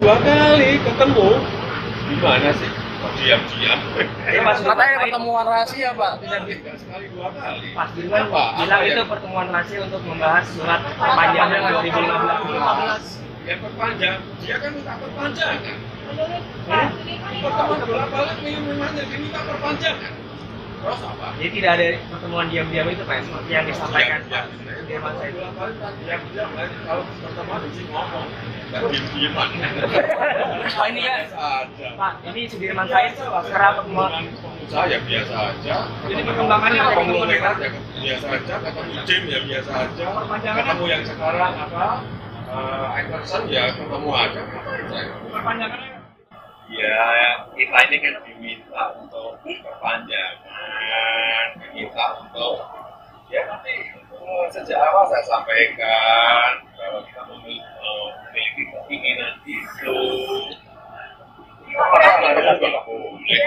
Dua kali ketemu. Gimana sih? Kok diam-diam? Katanya pertemuan rahasia, Pak. Tidak sekali dua kali. Mas Dirwan bilang itu pertemuan rahasia untuk membahas surat perpanjangan 2015. Ya perpanjang, dia kan minta perpanjangan. Pertemuan bolak-balik minumannya diminta perpanjangan. Terus apa? Jadi tidak ada pertemuan diam-diam itu Pak, seperti yang disampaikan Pak Sudirman Said. Diam-diam kalau pertemuan di ngomong, nggak diam-diaman. Pak ini kan, Ada. Pak ini Sudirman Said kerap Pengusaha ya biasa aja. Jadi perkembangannya apa? Ketemu Renat ya biasa aja, ketemu Jim ya biasa aja. Ketemu yang sekarang apa? Anderson ya ketemu aja. Perpanjangannya Ya, kita ini kan diminta untuk perpanjangan, diminta untuk ya nanti sejak awal saya sampaikan bahwa kita memiliki keinginan itu. Apa boleh?